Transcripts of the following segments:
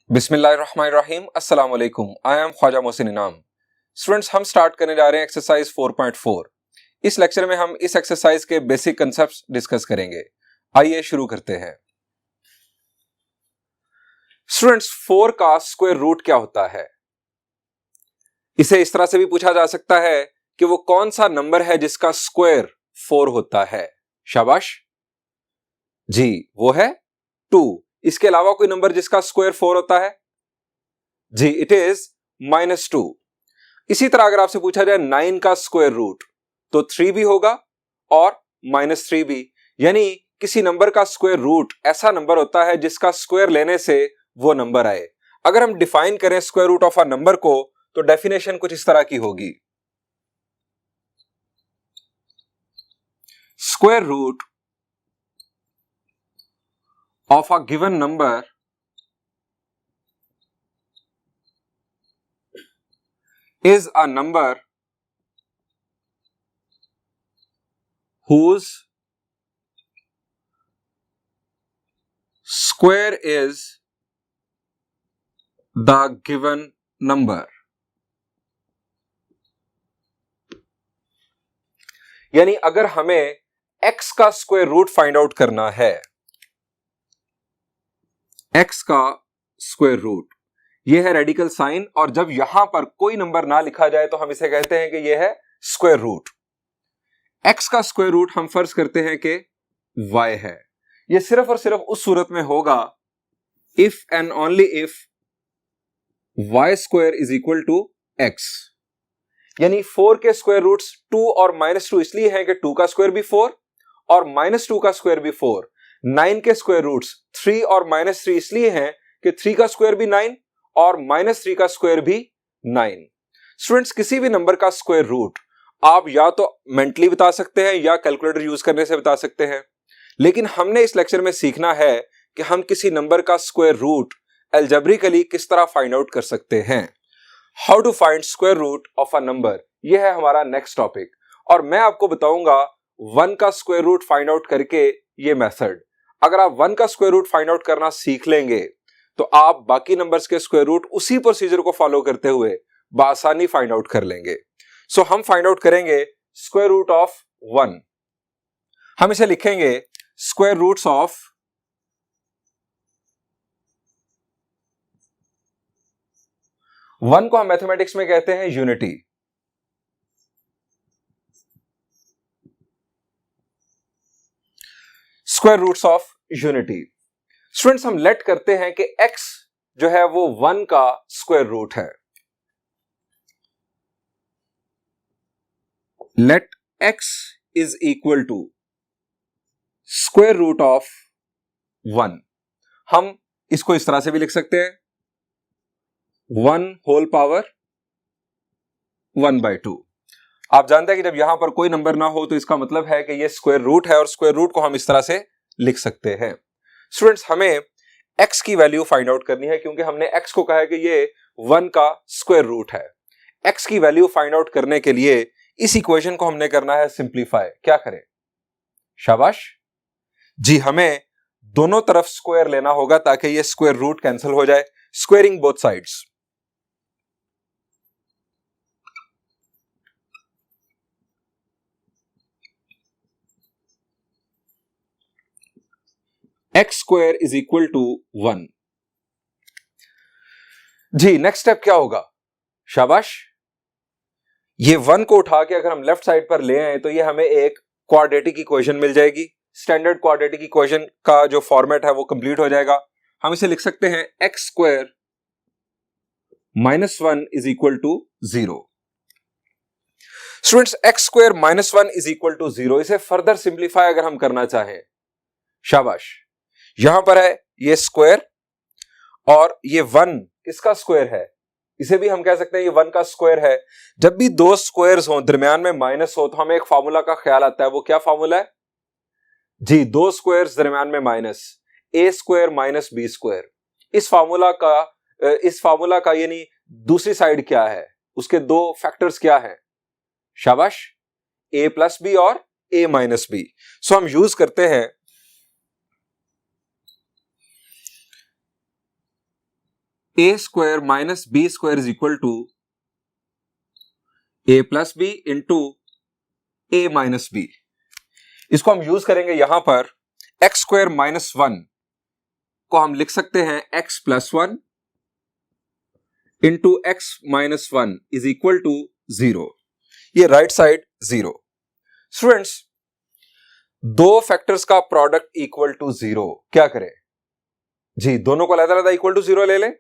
बिस्मिल्लाहिर्रहमानिर्रहीम, अस्सलाम वालेकुम। आई एम ख्वाजा मोहसिन इनाम। स्टूडेंट्स, हम स्टार्ट करने जा रहे हैं एक्सरसाइज 4.4। इस लेक्चर में हम इस एक्सरसाइज के बेसिक कंसेप्ट्स डिस्कस करेंगे। आइए शुरू करते हैं। स्टूडेंट्स, 4 का स्क्वायर रूट क्या होता है? इसे इस तरह से भी पूछा जा सकता है कि वो कौन सा नंबर है जिसका स्क्वायर 4 होता है। शाबाश जी, वो है 2। इसके अलावा कोई नंबर जिसका स्क्वायर 4 होता है? जी, इट इज -2। इसी तरह अगर आपसे पूछा जाए 9 का स्क्वायर रूट, तो 3 भी होगा और -3 भी। यानी किसी नंबर का स्क्वायर रूट ऐसा नंबर होता है जिसका स्क्वायर लेने से वो नंबर आए। अगर हम डिफाइन करें square root of a number को, तो डेफिनेशन कुछ इस तरह की होगी। Square root of a given number is a number whose square is the given number। यानी अगर हमें x का स्क्वायर रूट फाइंड आउट करना है, x का स्क्वायर रूट, यह है रेडिकल साइन, और जब यहां पर कोई नंबर ना लिखा जाए तो हम इसे कहते हैं कि यह है स्क्वायर रूट। x का स्क्वायर रूट हम फर्ज करते हैं कि y है। यह सिर्फ और सिर्फ उस सूरत में होगा if and only if y square is equal to x। यानी 4 के स्क्वायर रूट्स 2 और -2 इसलिए है कि 2 का स्क्वायर भी 4 और -2 का स्क्वायर भी 4। 9 के स्क्वायर रूट्स 3 और -3 इसलिए हैं कि 3 का स्क्वायर भी 9 और -3 का स्क्वायर भी 9। स्टूडेंट्स, किसी भी नंबर का स्क्वायर रूट आप या तो मेंटली बता सकते हैं या कैलकुलेटर यूज करने से बता सकते हैं, लेकिन हमने इस लेक्चर में सीखना है कि हम किसी नंबर का स्क्वायर रूट अलजेब्रिकली किस तरह फाइंड आउट कर सकते हैं। How to find square root of a number, यह है हमारा नेक्स्ट टॉपिक। और मैं आपको बताऊंगा 1 का स्क्वायर रूट फाइंड आउट करके ये मेथड। अगर आप 1 का स्क्वायर रूट फाइंड आउट करना सीख लेंगे तो आप बाकी नंबर्स के स्क्वायर रूट उसी प्रोसीजर को फॉलो करते हुए बआसानी फाइंड आउट कर लेंगे। सो हम फाइंड आउट करेंगे स्क्वायर रूट ऑफ 1। हम इसे लिखेंगे स्क्वायर रूट्स ऑफ 1 को हम मैथमेटिक्स में कहते हैं unity. Square roots of unity. Students, हम लेट करते हैं कि x जो है वो 1 का स्क्वायर रूट है। Let x is equal to square root of 1। हम इसको इस तरह से भी लिख सकते हैं 1 होल पावर 1/2। आप जानते हैं कि जब यहां पर कोई नंबर ना हो तो इसका मतलब है कि ये स्क्वायर रूट है, और स्क्वायर रूट को हम इस तरह से लिख सकते हैं। स्टूडेंट्स, हमें x की वैल्यू फाइंड आउट करनी है क्योंकि हमने x को कहा है कि ये 1 का स्क्वायर रूट है। x की वैल्यू फाइंड आउट करने के लिए इस इक्वेशन को हमने करना है सिंप्लीफाई। क्या करें? शाबाश जी, हमें दोनों तरफ स्क्वायर लेना होगा ताकि ये स्क्वायर रूट कैंसिल हो जाए। Squaring both sides. x square is equal to 1। जी, नेक्स्ट स्टेप क्या होगा? शाबाश, ये 1 को उठा के अगर हम लेफ्ट साइड पर ले आए तो ये हमें एक क्वाड्रेटिक इक्वेशन मिल जाएगी। स्टैंडर्ड क्वाड्रेटिक इक्वेशन का जो फॉर्मेट है वो कंप्लीट हो जाएगा। हम इसे लिख सकते हैं x square -1 is equal to 0। Students, x square -1 is equal to 0, इसे फर्दर सिंप्लीफाई अगर हम करना चाहें, शाबाश, यहां पर है ये स्क्वायर और ये 1 किसका स्क्वायर है? इसे भी हम कह सकते हैं ये 1 का स्क्वायर है। जब भी दो स्क्वायर्स हो, दरमियान में माइनस हो, तो हमें एक फार्मूला का ख्याल आता है। वो क्या फार्मूला है? जी, दो स्क्वायर्स दरमियान में minus, a square minus b square. इस फार्मूला का यानी दूसरी साइड क्या है, उसके दो फैक्टर्स क्या है? शाबाश, a प्लस बी और a माइनस बी। सो हम यूज करते हैं A square minus B square is equal to A plus B into A minus B. इसको हम यूज करेंगे यहां पर एक्स स्क्वायर माइनस 1 को हम लिख सकते हैं X plus 1 into X minus 1 is equal to 0। ये राइट साइड 0। स्टूडेंट्स, दो फैक्टर्स का प्रोडक्ट इक्वल टू 0 क्या करें? जी, दोनों को अलग-अलग इक्वल टू 0 ले लें।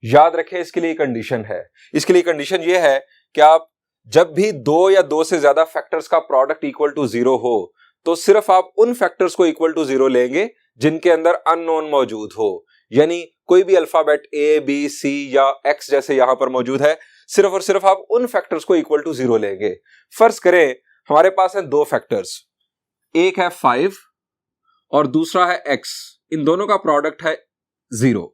याद रखें, इसके लिए कंडीशन है। इसके लिए कंडीशन ये है कि आप जब भी दो या दो से ज्यादा फैक्टर्स का प्रोडक्ट इक्वल टू 0 हो तो सिर्फ आप उन फैक्टर्स को इक्वल टू 0 लेंगे जिनके अंदर अननोन मौजूद हो, यानी कोई भी अल्फाबेट ए बी सी या एक्स जैसे यहां पर मौजूद है, सिर्फ और सिर्फ आप उन फैक्टर्स को इक्वल टू 0 लेंगे। फर्ज करें हमारे पास है दो फैक्टर्स, एक है 5 और दूसरा है x। इन दोनों का प्रोडक्ट है 0।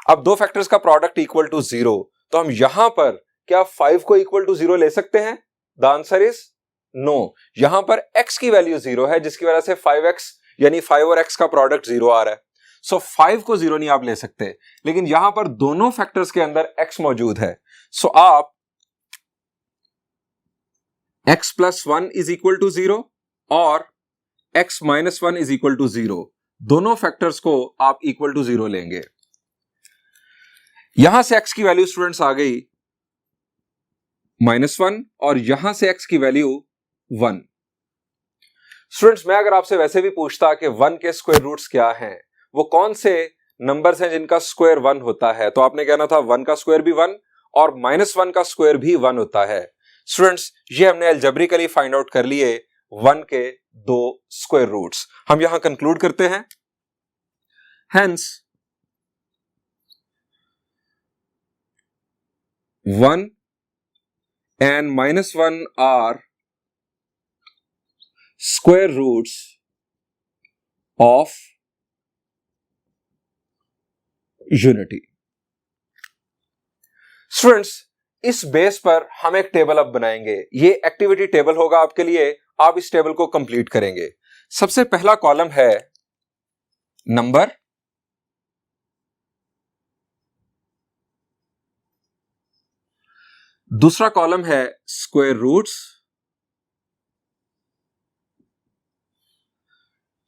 अब दो फैक्टर्स का प्रोडक्ट इक्वल टू 0, तो हम यहां पर क्या 5 को इक्वल टू 0 ले सकते हैं? The answer is no. यहां पर x की वैल्यू 0 है, जिसकी वजह से 5x यानी 5 और x का प्रोडक्ट 0 आ रहा है। सो 5 को 0 नहीं आप ले सकते, लेकिन यहां पर दोनों फैक्टर्स के अंदर x मौजूद है। सो आप x plus 1 is equal to 0 और x minus 1 is equal to 0, दोनों फैक्टर्स को आप इक्वल टू 0 लेंगे। यहां से x की वैल्यू स्टूडेंट्स आ गई -1 और यहां से x की वैल्यू 1। स्टूडेंट्स, मैं अगर आपसे वैसे भी पूछता कि 1 के स्क्वायर रूट्स क्या हैं, वो कौन से नंबर्स हैं जिनका स्क्वायर 1 होता है, तो आपने कहना था 1 का स्क्वायर भी 1 और -1 का स्क्वायर भी 1 होता है। स्टूडेंट्स, ये हमने अलजेब्रिकली फाइंड आउट कर लिए 1 के दो स्क्वायर रूट्स। हम यहां कंक्लूड करते हैं, hence 1 and -1 are square roots of unity। Students, इस बेस पर हम एक टेबल अब बनाएंगे। ये एक्टिविटी टेबल होगा आपके लिए, आप इस टेबल को कंप्लीट करेंगे। सबसे पहला कॉलम है नंबर, दूसरा कॉलम है स्क्वायर रूट्स,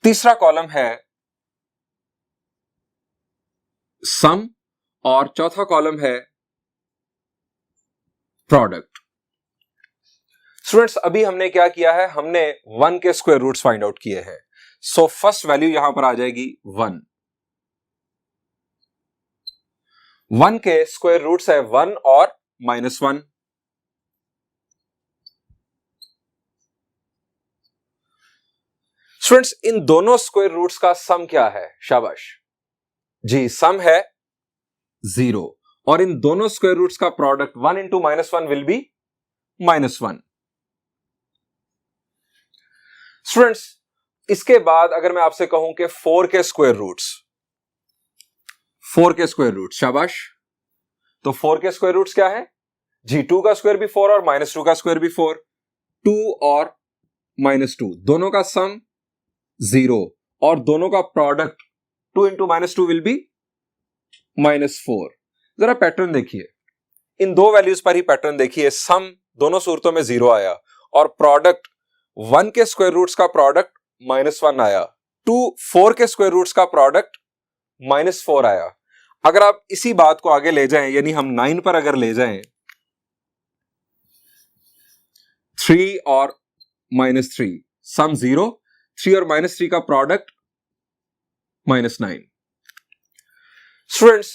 तीसरा कॉलम है सम और चौथा कॉलम है प्रोडक्ट। स्टूडेंट्स, अभी हमने क्या किया है, हमने 1 के स्क्वायर रूट्स फाइंड आउट किए हैं। सो फर्स्ट वैल्यू यहां पर आ जाएगी 1। 1 के स्क्वायर रूट्स है 1 और -1। स्टूडेंट्स, इन दोनों स्क्वायर रूट्स का सम क्या है? शाबाश जी, सम है 0 और इन दोनों स्क्वायर रूट्स का product 1 into -1 will be -1। Students, इसके बाद अगर मैं आपसे कहूं कि 4 के स्क्वायर रूट्स, 4 के स्क्वायर रूट्स, शाबाश, तो 4 के स्क्वायर रूट्स क्या है? जी, 2 का स्क्वायर भी 4 और -2 का स्क्वायर भी 4। 2 और -2 दोनों का सम 0 और दोनों का प्रोडक्ट 2 इंटू -2 विल बी -4। जरा पैटर्न देखिए, इन दो वैल्यूज पर ही पैटर्न देखिए। सम दोनों सूरतों में 0 आया और प्रोडक्ट 1 के स्क्वायर रूट्स का प्रोडक्ट -1 आया। 4 के स्क्वायर रूट्स का प्रोडक्ट -4 आया। अगर आप इसी बात को आगे ले जाएं, यानी हम 9 पर अगर ले जाएं, 3 और -3 सम 0, 3 और -3 का प्रोडक्ट -9। स्टूडेंट्स,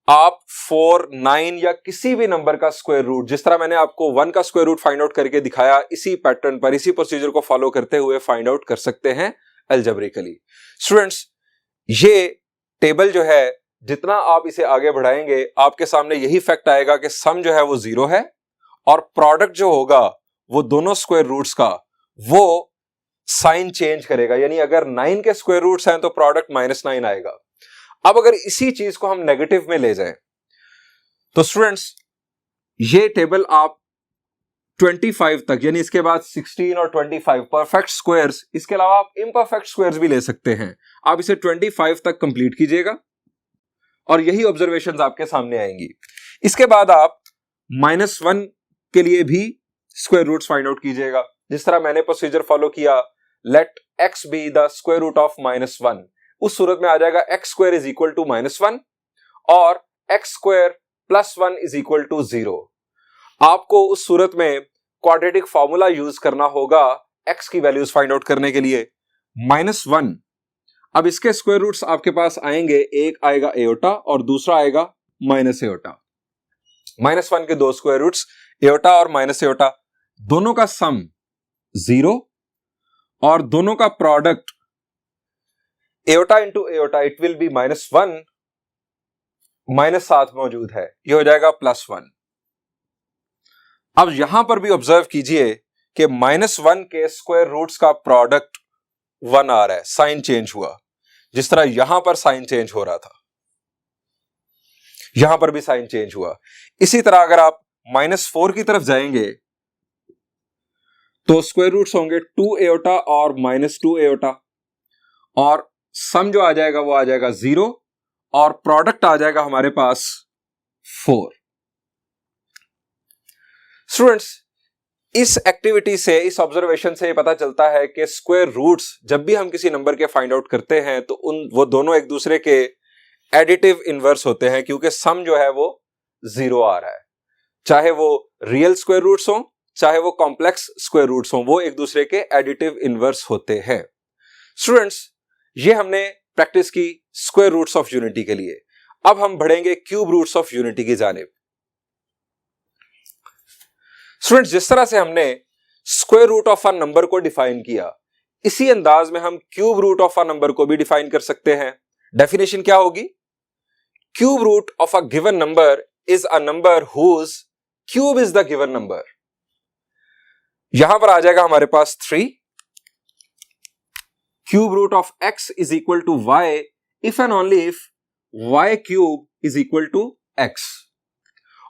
आप 4, 9 या किसी भी नंबर का स्क्वायर रूट, जिस तरह मैंने आपको 1 का स्क्वायर रूट फाइंड आउट करके दिखाया, इसी पैटर्न पर, इसी प्रोसीजर को फॉलो करते हुए फाइंड आउट कर सकते हैं अलजेब्रिकली। स्टूडेंट्स, ये टेबल जो है, जितना आप इसे आगे बढ़ाएंगे आपके सामने यही फैक्ट आएगा कि सम जो है वो 0 है और प्रोडक्ट जो होगा वो दोनों स्क्वायर रूट्स का वो साइन चेंज करेगा, यानी अगर 9 के स्क्वायर रूट्स हैं तो प्रोडक्ट -9 आएगा। अब अगर इसी चीज को हम नेगेटिव में ले जाएं तो स्टूडेंट्स, ये टेबल आप 25 तक, यानी इसके बाद 16 और 25 परफेक्ट स्क्वायर्स, इसके अलावा आप इम्परफेक्ट स्क्वायर्स भी ले सकते हैं। आप इसे 25 तक कंप्लीट कीजिएगा और यही ऑब्जर्वेशंस आपके सामने आएंगी। इसके बाद आप -1 के लिए भी स्क्वायर रूट्स फाइंड आउट कीजिएगा। जिस तरह मैंने प्रोसीजर फॉलो किया, let x be the square root of -1, उस सूरत में आ जाएगा x square is equal to -1 और x square plus 1 is equal to 0। आपको उस सूरत में क्वाड्रेटिक फॉर्मूला यूज करना होगा x की वैल्यूज फाइंड आउट करने के लिए। -1, अब इसके स्क्वायर रूट्स आपके पास आएंगे, एक आएगा एओटा और दूसरा आएगा माइनस एओटा। -1 के दो स्क्वायर रूट्स एओटा और माइनस एओटा, दोनों का सम 0 और दोनों का product aorta into aorta it will be -1, -7 मौजूद है, यह हो जाएगा +1। अब यहां पर भी ऑब्जर्व कीजिए कि -1 के स्क्वायर रूट्स का प्रोडक्ट 1 आ रहा है, साइन चेंज हुआ। जिस तरह यहां पर साइन चेंज हो रहा था, यहां पर भी साइन चेंज हुआ। इसी तरह अगर आप -4 की तरफ जाएंगे तो स्क्वायर रूट्स होंगे 2 एओटा और -2 एओटा, और सम जो आ जाएगा वो आ जाएगा 0 और प्रोडक्ट आ जाएगा हमारे पास 4। स्टूडेंट्स, इस एक्टिविटी से, इस ऑब्जर्वेशन से पता चलता है कि स्क्वायर रूट्स जब भी हम किसी नंबर के फाइंड आउट करते हैं तो वो दोनों एक दूसरे के एडिटिव इनवर्स होते हैं, क्योंकि सम जो है वो 0 आ रहा है। चाहे वो रियल स्क्वायर रूट्स हो, चाहे वो कॉम्प्लेक्स स्क्वायर रूट्स हो, वो एक दूसरे के एडिटिव इनवर्स होते हैं। स्टूडेंट्स, ये हमने प्रैक्टिस की स्क्वायर रूट्स ऑफ यूनिटी के लिए। अब हम बढ़ेंगे क्यूब रूट्स ऑफ यूनिटी की जानिब। स्टूडेंट्स, जिस तरह से हमने square root of a number को डिफाइन किया, इसी अंदाज में हम cube root of a number को भी डिफाइन कर सकते हैं। डेफिनेशन क्या होगी? Cube root of a given number is a number whose cube is the given number. यहां पर आ जाएगा हमारे पास 3। Cube root of x is equal to y if and only if y cube is equal to x।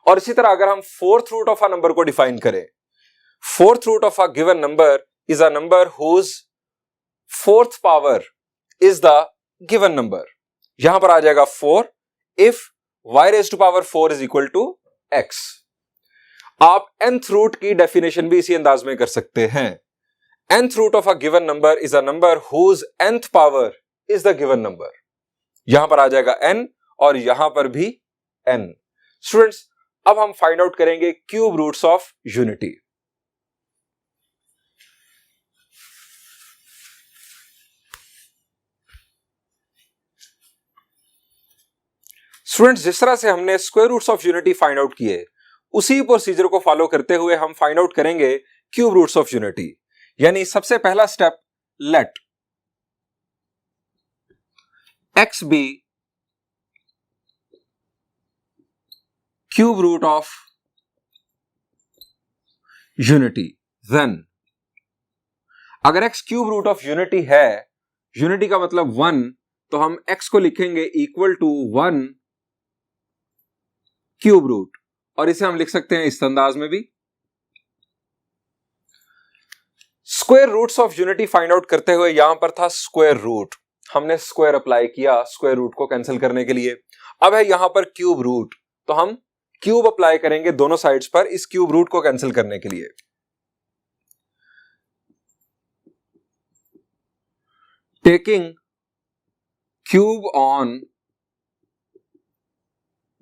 और इसी तरह अगर हम fourth root of a number को डिफाइन करें, fourth root of a given number is a number whose fourth power is the given number. यहां पर आ जाएगा 4 if y raise to power 4 is equal to x। आप nth root की definition भी इसी अंदाज में कर सकते हैं। nth root of a given number is a number whose nth power is the given number. यहां पर आ जाएगा n और यहां पर भी n। स्टूडेंट्स, अब हम फाइंड आउट करेंगे cube roots of unity. Students, जिस तरह से हमने square roots of unity find out किए, उसी प्रोसीजर को फॉलो करते हुए हम फाइंड आउट करेंगे क्यूब रूट्स ऑफ यूनिटी। यानी सबसे पहला step, let x be cube root of unity. Then अगर x cube root of unity है, यूनिटी का मतलब 1, तो हम x को लिखेंगे इक्वल टू 1 क्यूब रूट, और इसे हम लिख सकते हैं इस अंदाज में भी। Square roots of unity find out करते हुए यहां पर था स्क्वायर रूट, हमने स्क्वायर अप्लाई किया स्क्वायर रूट को कैंसिल करने के लिए। अब है यहां पर क्यूब रूट, तो हम क्यूब अप्लाई करेंगे दोनों साइड्स पर इस क्यूब रूट को कैंसिल करने के लिए। Taking cube on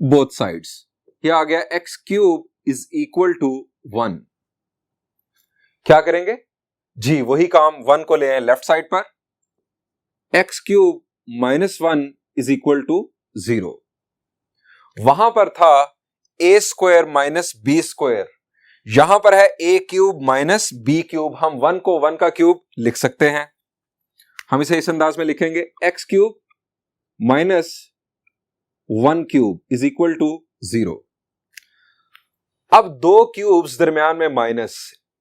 both sides, यह आ गया x cube is equal to 1। क्या करेंगे जी, वही काम 1 को ले आए लेफ्ट साइड पर, x cube -1 is equal to 0। वहां पर था a square minus B square, यहां पर है a cube minus B cube. हम 1 को 1 का क्यूब लिख सकते हैं। हम इसे इस अंदाज में लिखेंगे, x cube minus 1 cube is equal to 0। अब दो क्यूब्स दरमियान में minus,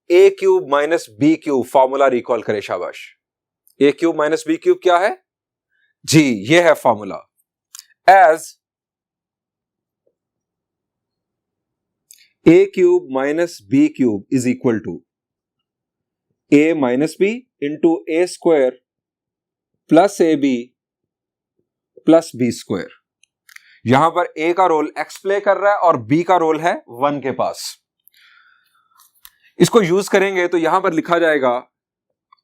a cube minus B cube, formula recall करें, शाबाश। a cube minus B cube क्या है जी, ये है formula. As a cube minus B cube is equal to a minus B into a square plus A B plus B square. यहां पर a का रोल x प्ले कर रहा है और b का रोल है 1 के पास। इसको यूज करेंगे तो यहां पर लिखा जाएगा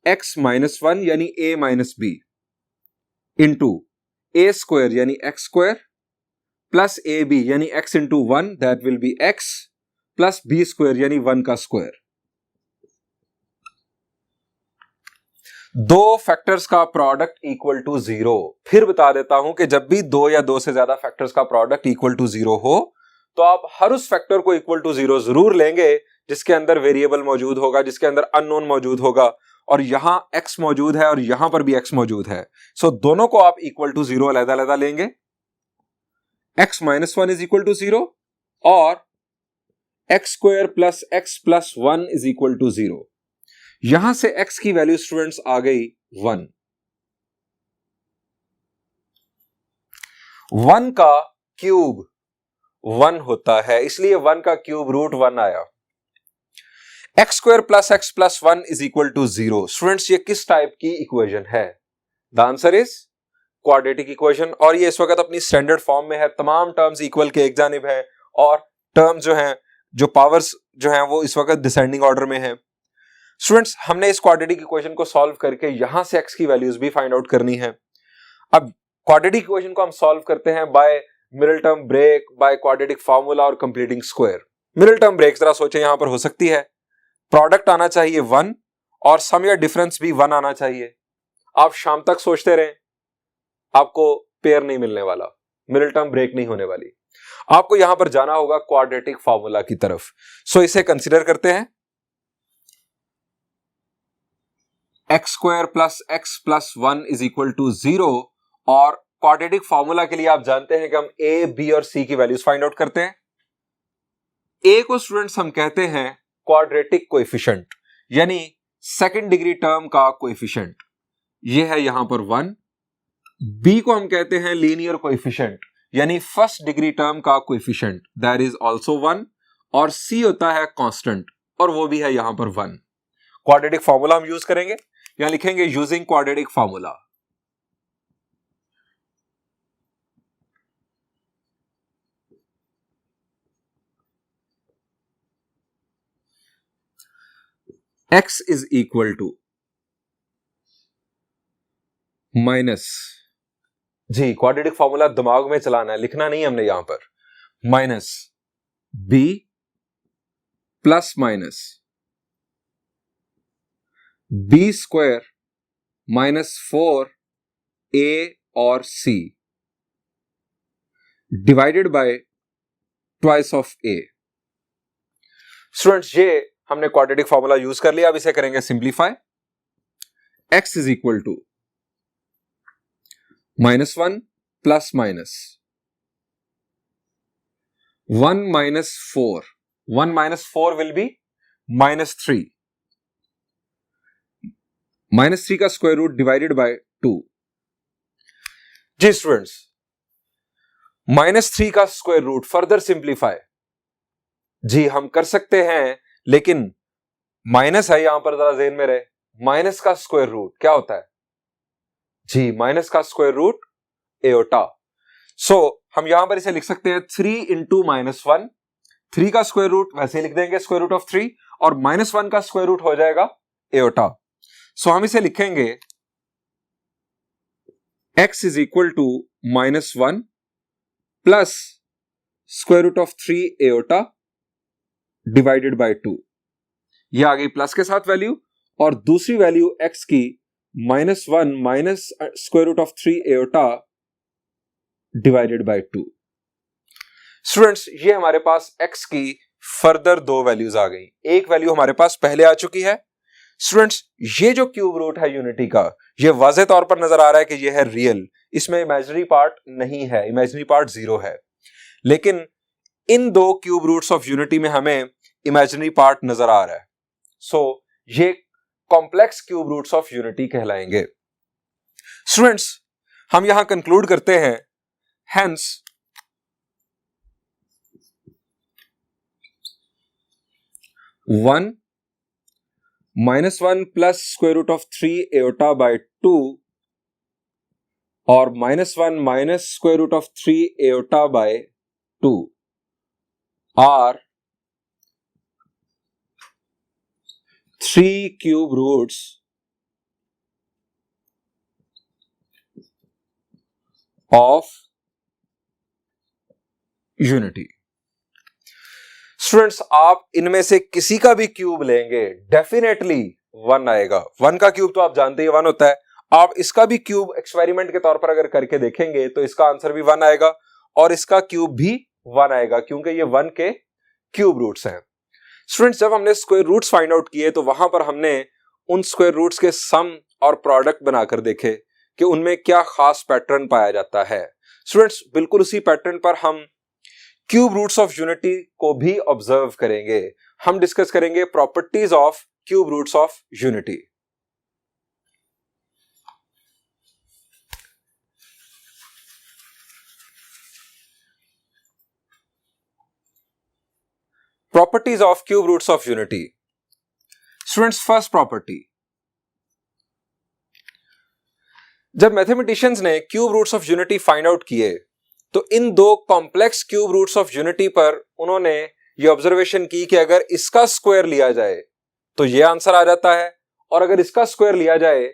x माइनस 1 यानी a minus B into a square यानी x square plus A B यानी x into 1 that will be x plus b square यानी 1 का स्क्वायर। दो फैक्टर्स का प्रोडक्ट इक्वल टू 0। फिर बता देता हूं कि जब भी दो या दो से ज्यादा फैक्टर्स का प्रोडक्ट इक्वल टू 0 हो तो आप हर उस फैक्टर को इक्वल टू 0 जरूर लेंगे जिसके अंदर वेरिएबल मौजूद होगा, जिसके अंदर अननोन मौजूद होगा, और यहां x मौजूद है और यहां पर भी x मौजूद है। सो दोनों को आप इक्वल टू 0 अलग-अलग लेंगे। x minus 1 is equal to 0 और x square plus x plus 1 is equal to 0। यहां से x की वैल्यू स्टूडेंट्स आ गई 1। 1 का क्यूब 1 होता है, इसलिए 1 का क्यूब रूट 1 आया। x square plus x plus 1 is equal to 0। Students ये किस टाइप की इक्वेशन है? The answer is quadratic equation, और ये इस वक्त अपनी स्टैंडर्ड फॉर्म में है। तमाम टर्म्स इक्वल के एक जानिब है और टर्म्स जो हैं, जो पावर्स जो हैं, वो इस वक्त डिसेंडिंग ऑर्डर में है। स्टूडेंट्स हमने इस क्वाड्रेटिक इक्वेशन को सॉल्व करके यहां से x की वैल्यूज भी फाइंड आउट करनी है। अब क्वाड्रेटिक इक्वेशन को हम सॉल्व करते हैं by middle term break, by quadratic formula और completing square. Middle term break जरा सोचें, यहां पर हो सकती है प्रोडक्ट आना चाहिए 1 और सम या डिफरेंस भी 1 आना चाहिए। आप शाम तक सोचते रहें, आपको पेयर नहीं मिलने वाला, मिडिल टर्म ब्रेक नहीं होने वाली। आपको यहां पर जाना होगा क्वाड्रेटिक फार्मूला की तरफ। सो इसे कंसीडर करते हैं। X square plus X plus 1 is equal to 0, और क्वाड्रेटिक फार्मूला के लिए आप जानते हैं कि हम ए, बी और सी की वैल्यूज फाइंड आउट करते हैं। ए को स्टूडेंट्स हम कहते हैं क्वाड्रेटिक कोएफिशिएंट, यानी सेकंड डिग्री टर्म का कोएफिशिएंट, ये है यहां पर 1। बी को हम कहते हैं लीनियर कोएफिशिएंट, यानी फर्स्ट डिग्री टर्म का कोएफिशिएंट, दैट इज आल्सो 1। और सी होता है कांस्टेंट, और वो भी है यहां पर 1। क्वाड्रेटिक फार्मूला हम यूज करेंगे, यहां लिखेंगे using quadratic formula. x is equal to minus, जी क्वाड्रेटिक फार्मूला दिमाग में चलाना है, लिखना नहीं हमने यहां पर, minus b plus minus b square minus 4a और c divided by twice of a। Students ये हमने क्वाड्रेटिक फार्मूला यूज कर लिया। अब इसे करेंगे simplify. x is equal to minus 1 plus minus 1 minus 4, 1 minus 4 will be minus 3, minus 3 का square root divided by 2। जी स्टूडेंट्स, माइनस 3 का स्क्वायर रूट फर्दर सिंप्लीफाई, जी हम कर सकते हैं, लेकिन माइनस है यहां पर, जरा ज़हन में रहे, माइनस का स्क्वायर रूट क्या होता है? जी माइनस का स्क्वायर रूट एओटा। सो हम यहां पर इसे लिख सकते हैं 3 इंटू माइनस 1। 3 का स्क्वायर रूट वैसे लिख देंगे स्क्वायर रूट ऑफ 3, और माइनस 1 का स्क्वायर रूट हो जाएगा एओटा। सो हम इसे लिखेंगे x is equal to minus 1 plus square root of 3 iota divided by 2। यह आ गई प्लस के साथ वैल्यू, और दूसरी वैल्यू x की minus 1 minus square root of 3 iota divided by 2। Students ये हमारे पास x की फर्दर दो वैल्यूज आ गई। एक वैल्यू हमारे पास पहले आ चुकी है। स्टूडेंट्स ये जो क्यूब रूट है यूनिटी का, ये वाज़े तौर पर नजर आ रहा है कि ये है रियल, इसमें इमेजिनरी पार्ट नहीं है, इमेजिनरी पार्ट 0 है। लेकिन इन दो क्यूब रूट्स ऑफ यूनिटी में हमें इमेजिनरी पार्ट नजर आ रहा है। सो ये complex cube roots of unity कहलाएंगे। स्टूडेंट्स हम यहां कंक्लूड करते हैं, hence one minus 1 plus square root of 3 iota by 2 और -1 minus square root of 3 iota by 2 are 3 cube roots of unity. Students, आप इनमें से किसी का भी क्यूब लेंगे डेफिनेटली 1 आएगा। 1 का क्यूब तो आप जानते ही 1 होता है। आप इसका भी क्यूब एक्सपेरिमेंट के तौर पर अगर करके देखेंगे तो इसका आंसर भी 1 आएगा और इसका क्यूब भी 1 आएगा, क्योंकि ये 1 के क्यूब रूट्स हैं। स्टूडेंट्स, जब हमने स्क्वायर रूट्स फाइंड आउट किए तो वहां पर हमने उन स्क्वायर रूट्स के सम और प्रोडक्ट बनाकर देखे कि उनमें क्या खास पैटर्न पाया जाता है। स्टूडेंट्स, बिल्कुल उसी पैटर्न पर हम क्यूब रूट्स ऑफ यूनिटी को भी ऑब्जर्व करेंगे। हम डिस्कस करेंगे properties of cube roots of unity. Properties of cube roots of unity. Students, first property, जब मैथमेटिशियंस ने cube roots of unity find out किए तो इन दो complex cube roots of unity पर उन्होंने ये ऑब्जर्वेशन की कि अगर इसका स्क्वायर लिया जाए तो ये आंसर आ जाता है और अगर इसका स्क्वायर लिया जाए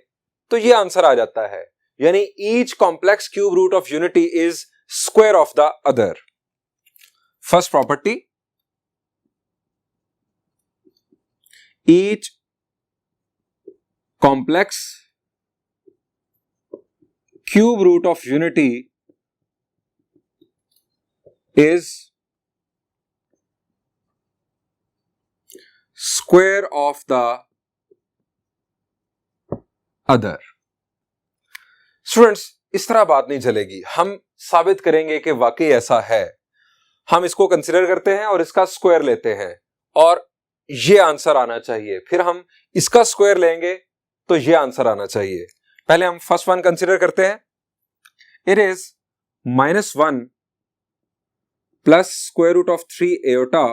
तो ये आंसर आ जाता है। यानी each complex cube root of unity is square of the other. First property, each complex cube root of unity is square of the other। Students, इस तरह बात नहीं चलेगी। हम साबित करेंगे कि वाकई ऐसा है। हम इसको कंसीडर करते हैं और इसका स्क्वायर लेते हैं और ये आंसर आना चाहिए। फिर हम इसका स्क्वायर लेंगे तो ये आंसर आना चाहिए। पहले हम फर्स्ट वन कंसीडर करते हैं। It is -1 plus square root of 3 iota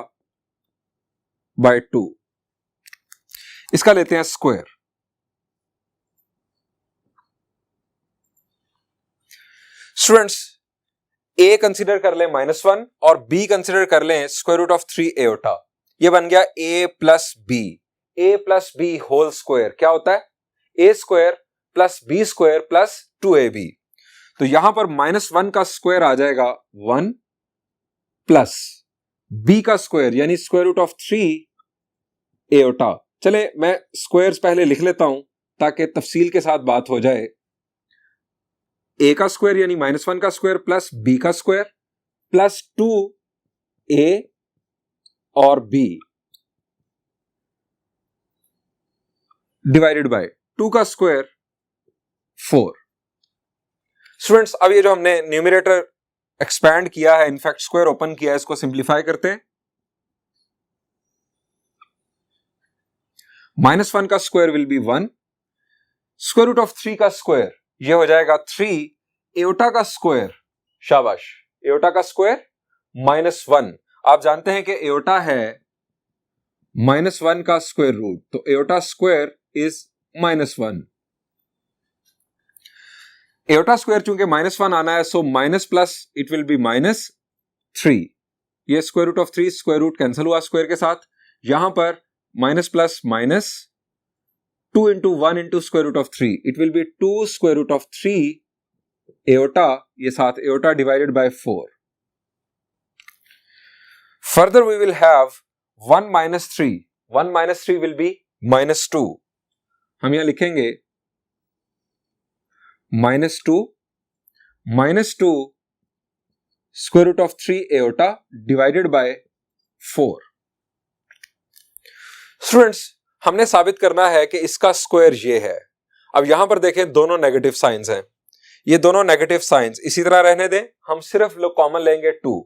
by 2। इसका लेते हैं स्क्वायर। स्टूडेंट्स, ए कंसीडर कर लें -1 और बी कंसीडर कर लें स्क्वायर रूट ऑफ 3 एओटा। ये बन गया a plus B. A plus B whole square क्या होता है? A square plus B square plus 2ab। तो यहां पर -1 का स्क्वायर आ जाएगा 1 प्लस b का स्क्वायर यानी स्क्वायर रूट ऑफ 3 एओटा। चले मैं स्क्वायर्स पहले लिख लेता हूं ताकि तफसील के साथ बात हो जाए। a का स्क्वायर यानी -1 का स्क्वायर प्लस b का स्क्वायर प्लस 2a और b डिवाइडेड बाय 2 का स्क्वायर 4। स्टूडेंट्स, अब ये जो हमने न्यूमरेटर एक्सपैंड किया है, इनफैक्ट स्क्वायर ओपन किया है, इसको सिंप्लीफाई करते हैं। -1 का square will be 1, square root of 3 का स्क्वायर ये हो जाएगा 3, एओटा का स्क्वायर, शाबाश, एओटा का स्क्वायर -1। आप जानते हैं कि एओटा है -1 का स्क्वायर रूट, तो iota square is -1। Iota square चूंकि -1 आना है, so minus plus it will be -3। ये square root of 3 square root cancel हुआ स्क्वायर के साथ। यहां पर minus plus minus 2 into 1 into square root of 3, it will be 2 square root of 3 iota, ये साथ iota divided by 4। Further we will have 1 minus 3, 1 minus 3 will be -2। हम यहां लिखेंगे -2 square root of 3 iota divided by 4। Students, हमने साबित करना है कि इसका स्क्वायर ये है। अब यहां पर देखें, दोनों नेगेटिव साइंस हैं। ये दोनों नेगेटिव साइंस इसी तरह रहने दें। हम सिर्फ लोग कॉमन लेंगे 2।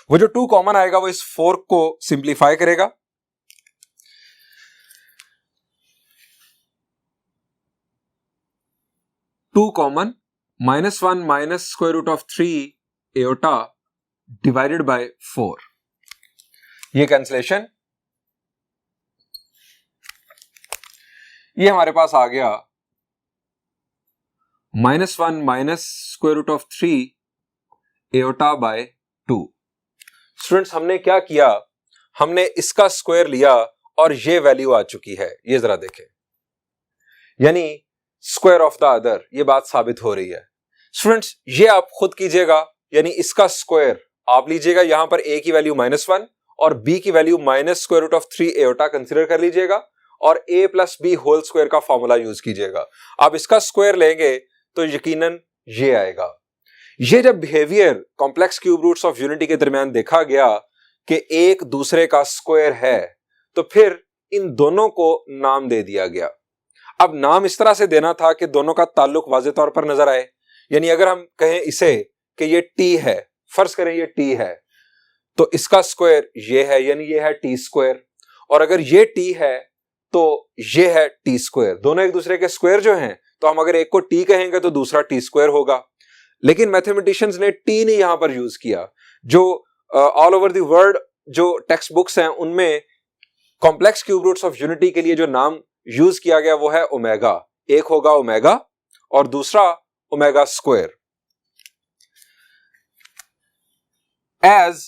वो जो 2 कॉमन आएगा वो इस 4 को सिंप्लीफाई करेगा। Two common, -1 minus square root of 3 iota divided by 4। ये कैंसलेशन, ये हमारे पास आ गया -1 minus square root of 3 iota by 2। Students हमने क्या किया, हमने इसका स्क्वायर लिया और ये वैल्यू आ चुकी है, ये जरा देखें, यानी स्क्वायर ऑफ द अदर, ये बात साबित हो रही है। स्टूडेंट्स ये आप खुद कीजिएगा, यानी इसका स्क्वायर आप लीजिएगा, यहां पर a की वैल्यू -1 और b की value minus square root of 3 iota consider कर लीजिएगा और a plus B whole square का फॉर्मूला यूज कीजिएगा। आप इसका स्क्वायर लेंगे तो यकीनन ये आएगा। ये जब behaviour complex cube roots of unity के दरमियान देखा गया कि एक दूसरे का स्क्वायर है, तो फिर इन दोनों को नाम दे दिया गया। अब नाम इस तरह से देना था कि दोनों का ताल्लुक वाज़े तौर पर नजर आए, यानी अगर हम कहें इसे कि ये t है, फर्ज करें ये t है, तो इसका स्क्वायर ये है, यानी ये है t स्क्वायर, और अगर ये t है तो ये है t स्क्वायर। दोनों एक दूसरे के स्क्वायर जो हैं, तो हम अगर एक को t कहेंगे तो दूसरा t स्क्वायर होगा। लेकिन मैथमेटिशियंस ने t नहीं यहां पर यूज किया। जो ऑल ओवर द वर्ल्ड जो टेक्स्ट बुक्स हैं उनमें complex cube roots of unity के लिए जो नाम यूज किया गया वो है ओमेगा। एक होगा ओमेगा और दूसरा omega square. As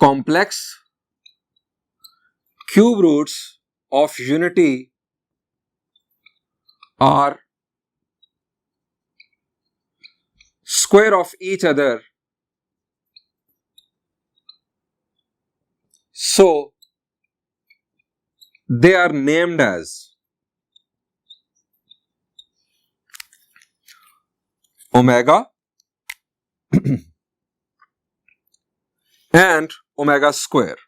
complex cube roots of unity are square of each other, so they are named as omega and omega square.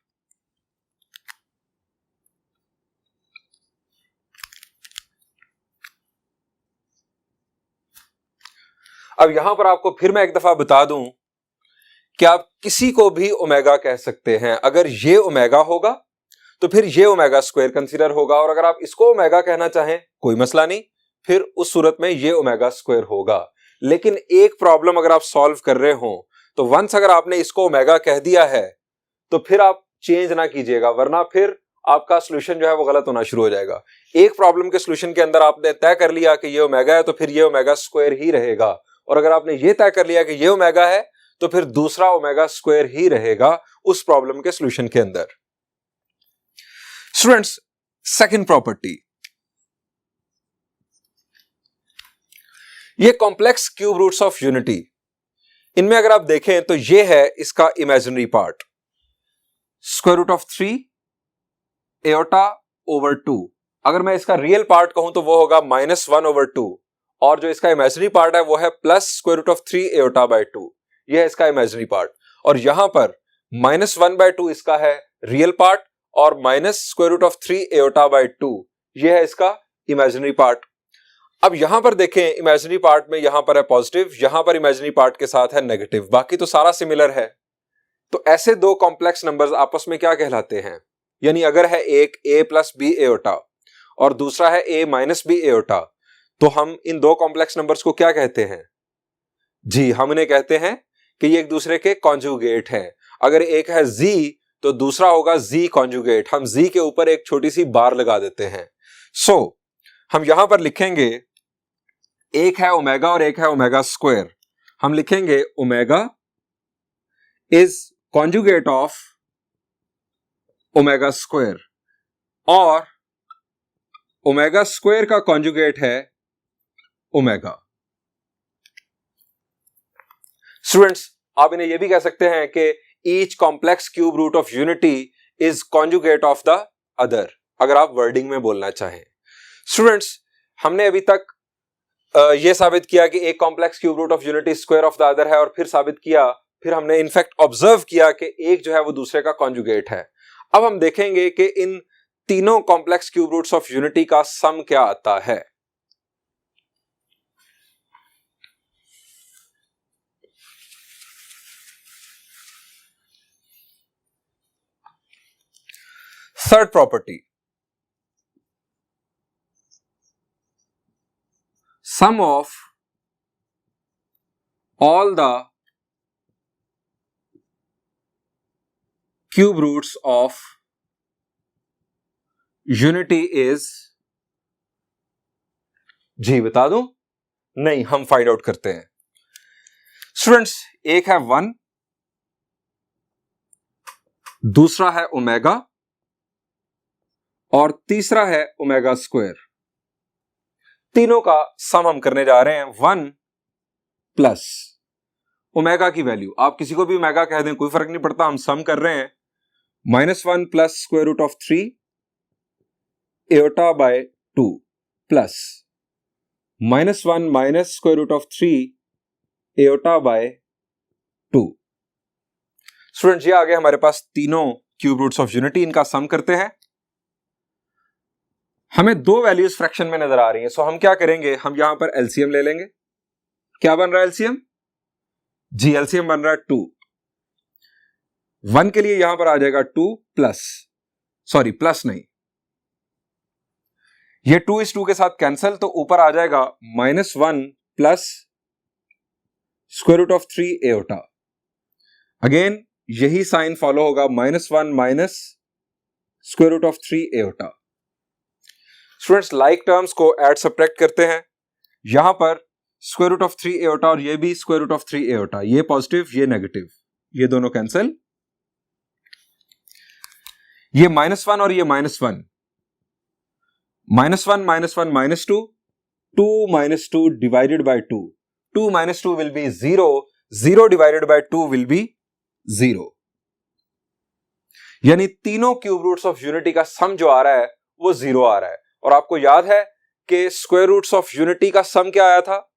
अब यहां पर आपको फिर मैं एक दफा बता दूं कि आप किसी को भी ओमेगा कह सकते हैं। अगर ये ओमेगा होगा तो फिर ये ओमेगा स्क्वायर कंसीडर होगा, और अगर आप इसको ओमेगा कहना चाहें कोई मसला नहीं, फिर उस सूरत में ये ओमेगा स्क्वायर होगा। लेकिन एक प्रॉब्लम अगर आप सॉल्व कर रहे हो तो वंस अगर आपने इसको ओमेगा कह दिया है तो फिर आप चेंज ना कीजिएगा, वरना फिर आपका सोल्यूशन जो है वो गलत होना शुरू हो जाएगा। एक प्रॉब्लम के सोल्यूशन के अंदर आपने तय कर लिया कि ये ओमेगा है तो फिर ये ओमेगा स्क्वायर ही रहेगा, और अगर आपने ये तय कर लिया कि ये ओमेगा है तो फिर दूसरा ओमेगा स्क्वायर ही रहेगा उस प्रॉब्लम के सॉल्यूशन के अंदर। स्टूडेंट्स सेकंड प्रॉपर्टी, ये complex cube roots of unity, इनमें अगर आप देखें तो ये है इसका imaginary part, square root of 3 iota over 2। अगर मैं इसका रियल पार्ट कहूं तो वो होगा -1/2, और जो इसका इमेजिनरी पार्ट है वो है plus square root of 3 iota by 2। यह है इसका इमेजिनरी पार्ट, और यहां पर -1/2 इसका है रियल पार्ट और minus square root of 3 iota by 2 यह है इसका इमेजिनरी पार्ट। अब यहां पर देखें इमेजिनरी पार्ट में यहां पर है पॉजिटिव, यहां पर इमेजिनरी पार्ट के साथ है नेगेटिव, बाकी तो सारा सिमिलर है। तो ऐसे दो कॉम्प्लेक्स नंबर्स आपस में क्या कहलाते हैं, यानी अगर है एक a प्लस बी एओटा और दूसरा है a माइनस बी एओटा, तो हम इन दो कॉम्प्लेक्स नंबर्स को क्या कहते हैं? जी, हम इन्हें कहते हैं कि ये एक दूसरे के कॉन्जुगेट हैं। अगर एक है z तो दूसरा होगा z कॉन्जुगेट, हम z के ऊपर एक छोटी सी बार लगा देते हैं। सो हम यहां पर लिखेंगे, एक है ओमेगा और एक है ओमेगा स्क्वायर, हम लिखेंगे omega is conjugate of omega square, और ओमेगा स्क्वायर का कॉन्जुगेट है ओमेगा। स्टूडेंट्स आप इन्हें यह भी कह सकते हैं कि each complex cube root of unity is conjugate of the other, अगर आप वर्डिंग में बोलना चाहें। स्टूडेंट्स हमने अभी तक यह साबित किया कि एक complex cube root of unity square of the other है, और फिर साबित किया, फिर हमने इनफैक्ट ऑब्जर्व किया कि एक जो है वो दूसरे का कॉन्जुगेट है। अब हम देखेंगे कि इन तीनों complex cube roots of unity का सम क्या आता है। Third property, sum of all the cube roots of unity is जी बता दूं? नहीं, हम फाइंड आउट करते हैं। स्टूडेंट्स, एक है 1, दूसरा है ओमेगा और तीसरा है ओमेगा स्क्वायर। तीनों का सम हम करने जा रहे हैं 1 प्लस ओमेगा की वैल्यू, आप किसी को भी ओमेगा कह दें कोई फर्क नहीं पड़ता, हम सम कर रहे हैं -1 plus square root of 3 iota by 2 plus -1 minus square root of 3 iota by 2। Students, ये आ गए हमारे पास तीनों क्यूब रूट्स ऑफ यूनिटी, इनका सम करते हैं। हमें दो वैल्यूज फ्रैक्शन में नजर आ रही हैं, सो हम क्या करेंगे, हम यहां पर एलसीएम ले लेंगे। क्या बन रहा है एलसीएम? जी, एलसीएम बन रहा है 2। 1 के लिए यहां पर आ जाएगा 2 प्लस, सॉरी प्लस नहीं, ये 2 इस 2 के साथ कैंसिल, तो ऊपर आ जाएगा -1 plus square root of 3 iota. Again यही साइन फॉलो होगा, -1 minus square root of 3 iota. Students, like terms को ऐड सब्ट्रैक्ट करते हैं। यहां पर स्क्वायर रूट ऑफ 3 एओटा और ये भी स्क्वायर रूट ऑफ 3 एओटा, ये पॉजिटिव ये नेगेटिव, ये दोनों कैंसिल। ये -1 और ये -1, -1 -1 -2, 2 - 2 divided by 2, 2 - 2 will be 0, 0 divided by 2 will be 0। यानी तीनों क्यूब रूट्स ऑफ यूनिटी का सम जो आ रहा है वो 0 आ रहा है। और आपको याद है कि स्क्वायर रूट्स ऑफ यूनिटी का सम क्या आया था?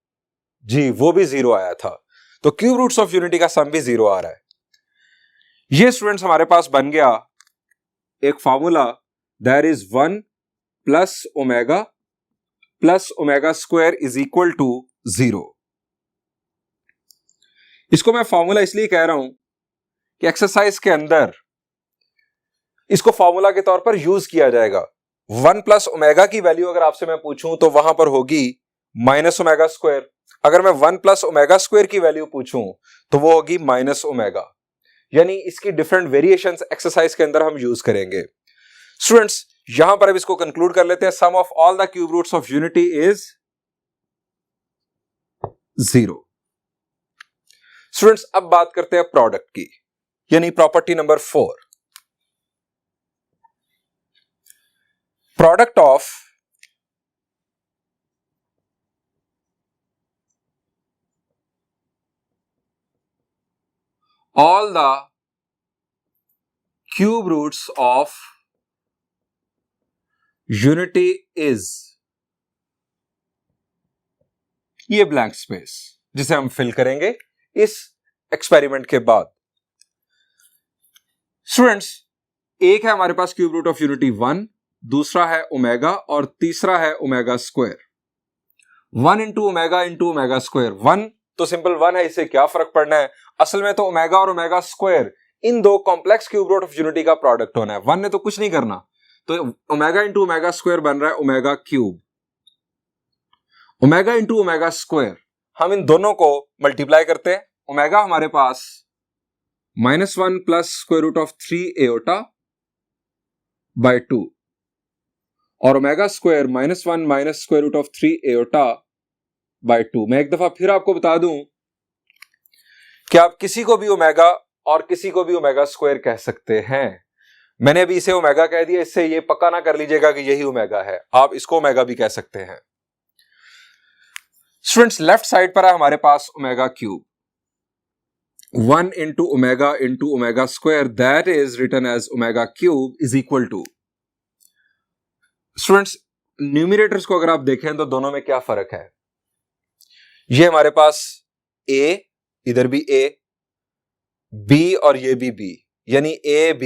जी, वो भी 0 आया था। तो क्यूब रूट्स ऑफ यूनिटी का सम भी 0 आ रहा है। ये स्टूडेंट्स हमारे पास बन गया एक formula, that is 1 plus omega square is equal to 0। इसको मैं फॉर्मूला इसलिए कह रहा हूं कि एक्सरसाइज के अंदर इसको फॉर्मूला के तौर पर यूज किया जाएगा। 1 प्लस ओमेगा की वैल्यू अगर आपसे मैं पूछूं तो वहां पर होगी माइनस ओमेगा स्क्वायर। अगर मैं 1 प्लस ओमेगा स्क्वायर की वैल्यू पूछूं तो वो होगी माइनस ओमेगा। यानी इसकी डिफरेंट वेरिएशंस एक्सरसाइज के अंदर हम यूज करेंगे। स्टूडेंट्स, यहां पर अब इसको कंक्लूड कर लेते हैं। Sum of all the cube roots of unity is 0। Students, अब बात करते हैं प्रोडक्ट की, यानी property number 4। Product of all the cube roots of unity is, ये ब्लैंक स्पेस जिसे हम फिल करेंगे इस एक्सपेरिमेंट के बाद। स्टूडेंट्स, एक है हमारे पास क्यूब रूट ऑफ यूनिटी 1, दूसरा है ओमेगा और तीसरा है omega square. 1 into omega square, 1 तो सिंपल 1 है, इससे क्या फर्क पड़ना है। असल में तो ओमेगा और ओमेगा स्क्वायर इन दो complex cube root of unity का प्रोडक्ट होना है। 1 ने तो कुछ नहीं करना, तो ओमेगा इंटू ओमेगा स्क्वायर बन रहा है omega cube. Omega into omega square, हम इन दोनों को मल्टीप्लाई करते हैं। ओमेगा हमारे पास -1 plus square root of 3 iota by 2 और omega square -1 minus square root of 3 iota by 2। मैं एक दफा फिर आपको बता दूं कि आप किसी को भी ओमेगा और किसी को भी ओमेगा स्क्वायर कह सकते हैं। मैंने अभी इसे ओमेगा कह दिया, इससे ये पक्का ना कर लीजिएगा कि यही ओमेगा है, आप इसको ओमेगा भी कह सकते हैं। स्टूडेंट्स, लेफ्ट साइड पर है हमारे पास omega cube, 1 into omega square, that is written as omega cube is equal to. Students, numerators को अगर आप देखें तो दोनों में क्या फर्क है। ये हमारे पास a, इधर भी a, b और ये भी b, यानी a b,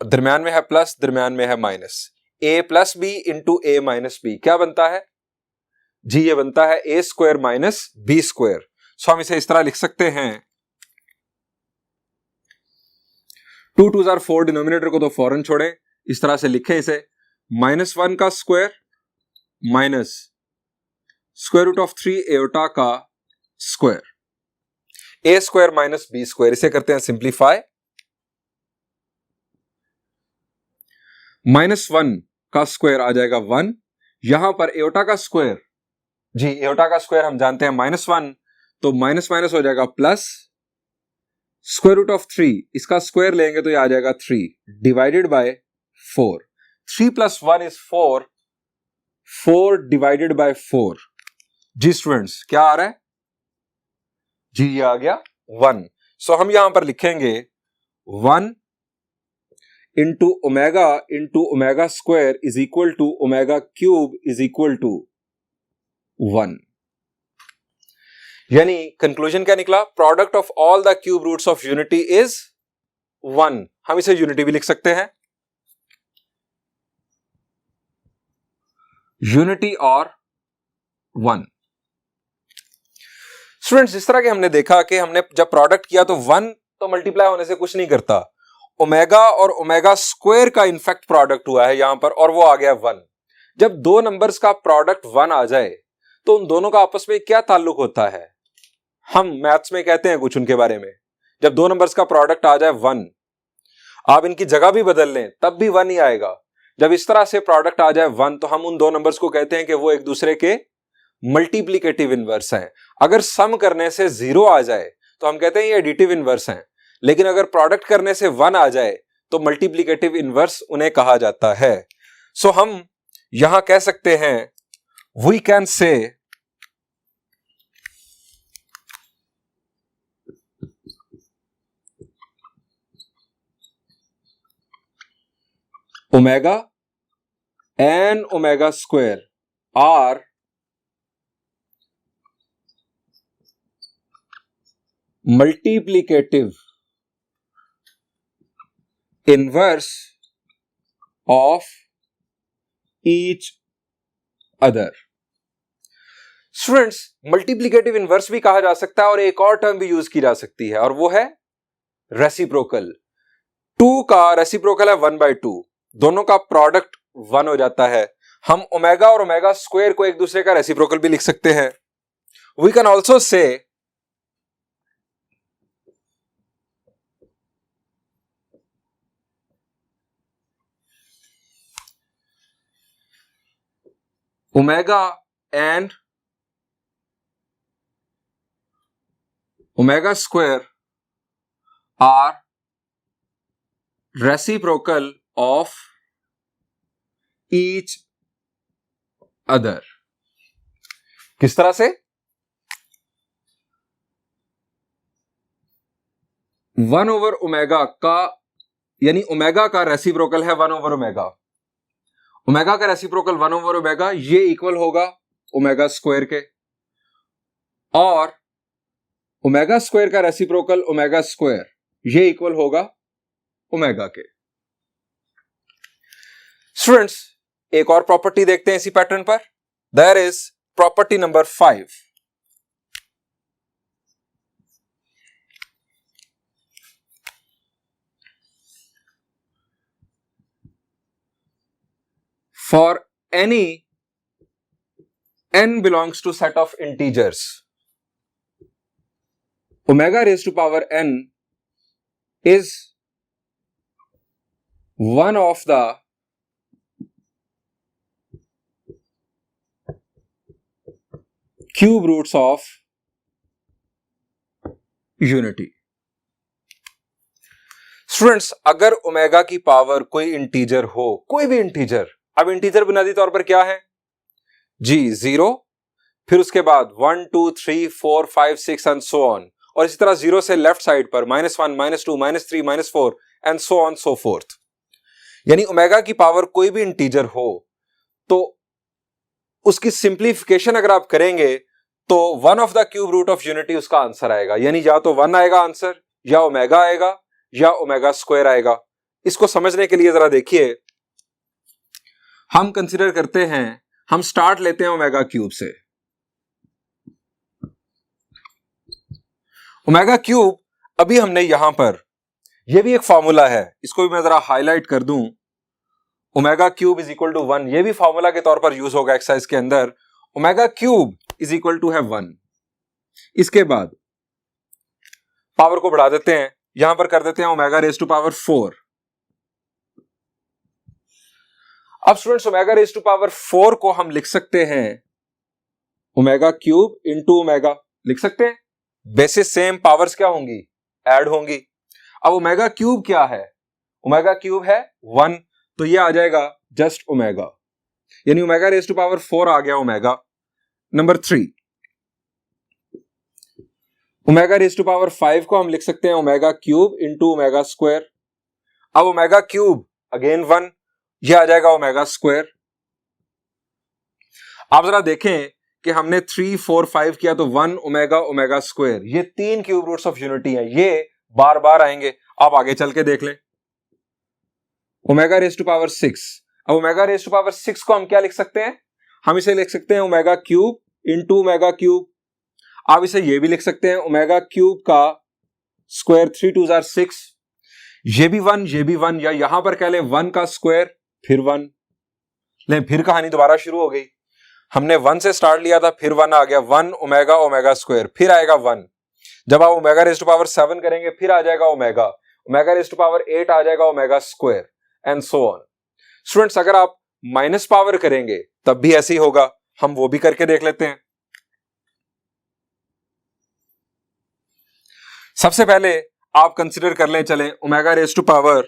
दरम्यान में है प्लस, दरम्यान में है minus. a plus b into a minus b क्या बनता है जी? ये बनता है a square minus b square. So हम इसे इस तरह लिख सकते हैं, 2 2s are 4, डिनोमिनेटर को तो फौरन छोड़ें, इस तरह से लिखे इसे, -1 का square minus square root of 3 iota का square, a square minus b square. इसे करते हैं सिंप्लीफाई। -1 का स्क्वायर आ जाएगा 1, यहां पर एओटा का स्क्वायर जी एओटा का स्क्वायर हम जानते हैं -1, तो माइनस माइनस हो जाएगा प्लस, स्क्वायर रूट ऑफ 3 इसका स्क्वायर लेंगे तो ये आ जाएगा 3 divided by 4। 3 + 1 is 4, 4 divided by 4। जी स्टूडेंट्स क्या आ रहा है? जी ये आ गया 1। सो हम यहां पर लिखेंगे 1 into omega square is equal to omega cube is equal to 1। यानी कंक्लूजन क्या निकला? Product of all the cube roots of unity is 1। हम इसे यूनिटी भी लिख सकते हैं, यूनिटी और 1। स्टूडेंट्स जिस तरह के हमने देखा कि हमने जब प्रोडक्ट किया तो 1 तो मल्टीप्लाई होने से कुछ नहीं करता, ओमेगा और ओमेगा स्क्वायर का इनफैक्ट प्रोडक्ट हुआ है यहां पर और वो आ गया 1। जब दो नंबर्स का प्रोडक्ट 1 आ जाए तो उन दोनों का आपस में क्या ताल्लुक होता है? हम मैथ्स में कहते हैं कुछ उनके बारे में। जब दो नंबर्स का प्रोडक्ट आ जाए 1, आप इनकी जगह भी बदल लें तब भी 1 ही आएगा। जब इस तरह से प्रोडक्ट आ जाए 1 तो हम उन दो नंबर्स को कहते हैं कि वो एक दूसरे के मल्टीप्लिकेटिव इनवर्स हैं। अगर सम करने से 0 आ जाए तो हम कहते हैं ये एडिटिव इनवर्स हैं, लेकिन अगर प्रोडक्ट करने से 1 आ जाए तो मल्टीप्लिकेटिव इनवर्स उन्हें कहा जाता है। सो हम यहां कह सकते हैं we can say omega and omega square are multiplicative inverse of each other। Students multiplicative inverse भी कहा जा सकता है और एक और टर्म भी यूज की जा सकती है और वो है रेसिप्रोकल। 2 का रेसिप्रोकल है 1/2, दोनों का प्रोडक्ट 1 हो जाता है। हम ओमेगा और ओमेगा स्क्वायर को एक दूसरे का रेसिप्रोकल भी लिख सकते हैं। We can also say omega and omega square are reciprocal of each other. किस तरह से? 1 ओवर ओमेगा का यानी ओमेगा का रेसिप्रोकल है 1 ओवर ओमेगा, ओमेगा का रेसिप्रोकल 1 ओवर ओमेगा, ये इक्वल होगा ओमेगा स्क्वायर के, और ओमेगा स्क्वायर का रेसिप्रोकल ओमेगा स्क्वायर ये इक्वल होगा ओमेगा के। स्टूडेंट्स एक और प्रॉपर्टी देखते हैं इसी पैटर्न पर। There is property number 5। For any n belongs to set of integers, omega raised to power n is one of the cube roots of unity। Students अगर omega की power कोई integer हो, कोई भी इंटीजर, अब integer बुनियादी तौर पर क्या है जी? 0, फिर उसके बाद 1 2 3 4 5 6 एंड सो ऑन, और इसी तरह 0 से लेफ्ट साइड पर -1 -2 -3 -4 and so on so fourth. यानी ओमेगा की पावर कोई भी इंटीजर हो तो उसकी सिंप्लीफिकेशन अगर आप करेंगे तो 1 of the cube root of unity उसका आंसर आएगा। यानी या तो 1 आएगा आंसर, या ओमेगा आएगा, या ओमेगा स्क्वायर आएगा। इसको समझने के लिए जरा देखिए, हम कंसीडर करते हैं, हम स्टार्ट लेते हैं ओमेगा क्यूब से। ओमेगा क्यूब अभी हमने यहां पर, यह भी एक फॉर्मूला है, इसको भी मैं जरा हाईलाइट कर दूं। Omega cube is equal to 1, यह भी फॉर्मूला के तौर पर यूज होगा एक्सरसाइज के अंदर। Omega cube is equal to है 1। इसके बाद पावर को बढ़ा देते हैं, यहां पर कर देते हैं ओमेगा रेज टू पावर 4। अब students omega raise to power 4 को हम लिख सकते हैं ओमेगा क्यूब इंटू ओमेगा लिख सकते हैं। बेसिस सेम, पावर्स क्या होंगी, ऐड होंगी। अब ओमेगा क्यूब क्या है, ओमेगा क्यूब है 1, तो ये आ जाएगा जस्ट ओमेगा, यानी ओमेगा रेज टू पावर 4 आ गया omega. Number 3, omega raise to power 5 को हम लिख सकते हैं omega cube into omega square. अब ओमेगा क्यूब अगेन 1, ये आ जाएगा ओमेगा स्क्वायर। आप जरा देखें कि हमने 3, 4, 5 किया तो 1 ओमेगा ओमेगा स्क्वायर, ये 3 क्यूब रूट्स ऑफ यूनिटी हैं, ये बार बार आएंगे। आप आगे चल के देख लें, ओमेगा रेज टू पावर 6। अब ओमेगा रेज टू पावर 6 को हम क्या लिख सकते हैं, हम इसे लिख सकते हैं omega cube into omega cube. आप इसे ये भी लिख सकते हैं ओमेगा क्यूब का स्क्वायर, 3 2 जार 6, ये भी 1, ये भी 1, या यहां पर कह लें 1 का स्क्वायर फिर 1। ले फिर कहानी दोबारा शुरू हो गई, हमने 1 से स्टार्ट लिया था, फिर 1 आ गया, 1 ओमेगा ओमेगा स्क्वायर, फिर आएगा 1। जब आप ओमेगा रेज टू पावर 7 करेंगे फिर आ जाएगा omega, omega raise to power 8 आ जाएगा omega square, and so on. Students, अगर आप माइनस पावर करेंगे तब भी ऐसे ही होगा, हम वो भी करके देख लेते हैं। सबसे पहले आप कंसीडर कर लें, चलें omega raise to power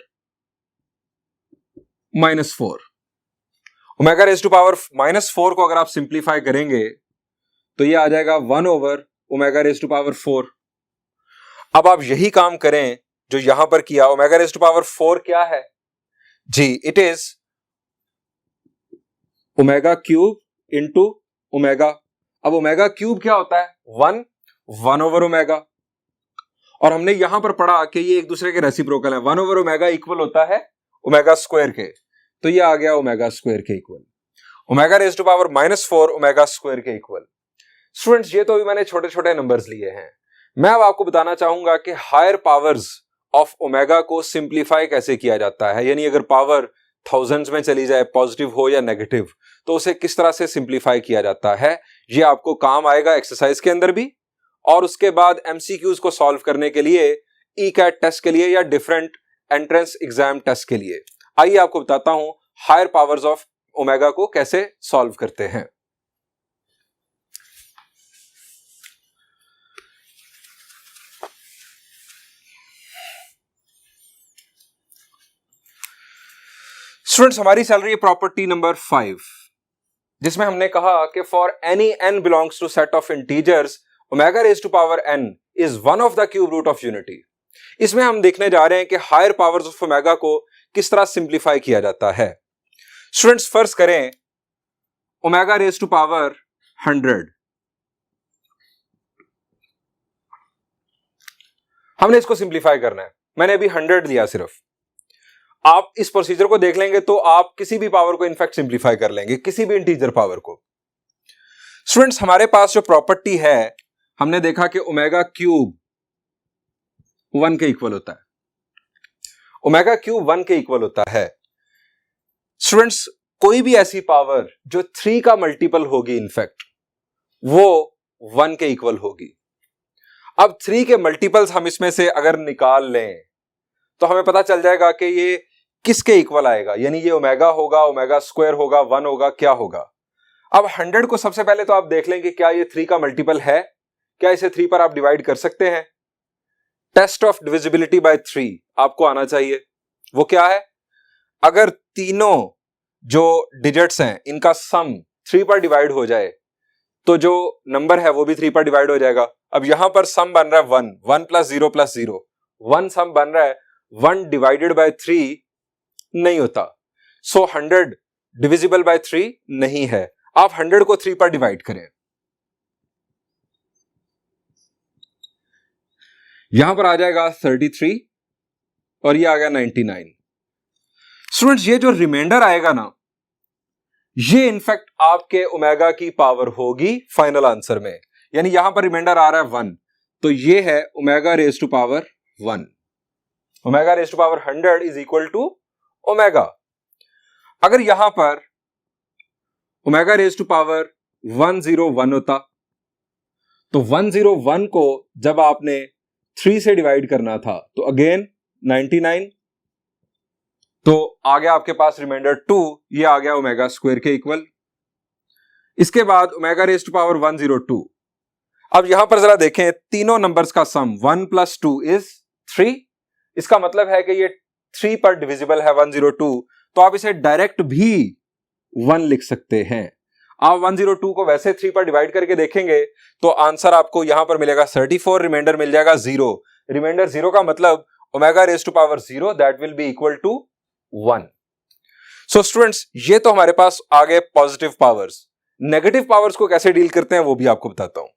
-4। Omega raise to power -4 को अगर आप सिंप्लीफाई करेंगे तो ये आ जाएगा 1 over omega raise to power 4। अब आप यही काम करें जो यहां पर किया, ओमेगा रेज टू पावर 4 क्या है जी, it is omega cube into omega. अब ओमेगा क्यूब क्या होता है, 1 ओवर ओमेगा, और हमने यहां पर पढ़ा कि ये एक दूसरे के रेसिप्रोकल है, 1 ओवर ओमेगा इक्वल होता है ओमेगा स्क्वायर के, तो ये आ गया ओमेगा स्क्वायर के equal, omega raise to power -4 omega square के इक्वल। स्टूडेंट्स, ये तो अभी मैंने छोटे छोटे नंबर्स लिए हैं, मैं अब आपको बताना चाहूंगा कि हायर पावर्स ऑफ ओमेगा को सिंप्लीफाई कैसे किया जाता है, यानी अगर पावर थाउजेंड्स में चली जाए, पॉजिटिव हो या नेगेटिव, तो उसे किस तरह से सिंप्लीफाई किया जाता है। ये आपको काम आएगा एक्सरसाइज के अंदर भी, और उसके बाद एमसीक्यूज को सॉल्व करने के लिए, ई कैट टेस्ट के लिए या डिफरेंट एंट्रेंस एग्जाम टेस्ट के लिए। आइए आपको बताता हूं हायर पावर्स ऑफ ओमेगा को कैसे सॉल्व करते हैं। स्टूडेंट्स, हमारी चल रही है प्रॉपर्टी नंबर 5, जिसमें हमने कहा कि for any n belongs to set of integers omega raise to power n is one of the cube root of unity. इसमें हम देखने जा रहे हैं कि हायर पावर्स ऑफ ओमेगा को किस तरह सिंप्लीफाई किया जाता है। स्टूडेंट्स, फर्स्ट करें ओमेगा रेज टू पावर 100, हमने इसको सिंप्लीफाई करना है, मैंने अभी 100 लिया सिर्फ। आप इस प्रोसीजर को देख लेंगे तो आप किसी भी पावर को इनफैक्ट सिंप्लीफाई कर लेंगे, किसी भी इंटीजर पावर को। स्टूडेंट्स, हमारे पास जो प्रॉपर्टी है, हमने देखा कि ओमेगा क्यूब 1 के इक्वल होता है, ओमेगा क्यूब 1 के इक्वल होता है। स्टूडेंट्स, कोई भी ऐसी पावर जो 3 का मल्टीपल होगी, इनफैक्ट वो 1 के इक्वल होगी। अब 3 के मल्टीपल्स हम इसमें से अगर निकाल लें तो हमें पता चल जाएगा कि ये किसके इक्वल आएगा, यानी ये ओमेगा होगा, ओमेगा स्क्वायर होगा, 1 होगा, क्या होगा। अब 100 को सबसे पहले तो आप देख लें कि क्या ये 3 का मल्टीपल है, क्या इसे 3 पर आप डिवाइड कर सकते हैं। टेस्ट ऑफ डिविजिबिलिटी बाय 3 आपको आना चाहिए। वो क्या है, अगर तीनों जो डिजिट्स हैं इनका सम 3 पर डिवाइड हो जाए तो जो नंबर है वो भी 3 पर डिवाइड हो जाएगा। अब यहां पर सम बन रहा है 1 प्लस 0 प्लस 0, 1 सम बन रहा है, 1 डिवाइडेड बाय 3 नहीं होता, सो 100 डिविजिबल बाय 3 नहीं है। आप 100 को 3 पर डिवाइड करें, यहां पर आ जाएगा 33 और ये आ गया 99। स्टूडेंट्स, ये जो रिमाइंडर आएगा ना, ये इनफैक्ट आपके ओमेगा की पावर होगी फाइनल आंसर में, यानी यहां पर रिमाइंडर आ रहा है 1, तो ये है omega raise to power 1। Omega raise to power 100 is equal to omega. अगर यहां पर ओमेगा रेज टू पावर 101 होता तो 101 को जब आपने 3 से डिवाइड करना था तो अगेन 99, तो आ गया आपके पास रिमाइंडर 2, ये आ गया ओमेगा स्क्वायर के इक्वल। इसके बाद ओमेगा रेज टू पावर 102। अब यहां पर जरा देखें, तीनों नंबर्स का सम 1 + 2 इज 3। इसका मतलब है कि ये 3 पर डिविजिबल है 102, तो आप इसे डायरेक्ट भी 1 लिख सकते हैं। आप 102 को वैसे 3 पर डिवाइड करके देखेंगे तो आंसर आपको यहां पर मिलेगा 34, रिमाइंडर मिल जाएगा 0। रिमाइंडर 0 का मतलब omega raise to power 0 that will be equal to 1। So students, ये तो हमारे पास आ गए पॉजिटिव पावर्स। नेगेटिव पावर्स को कैसे डील करते हैं वो भी आपको बताता हूं।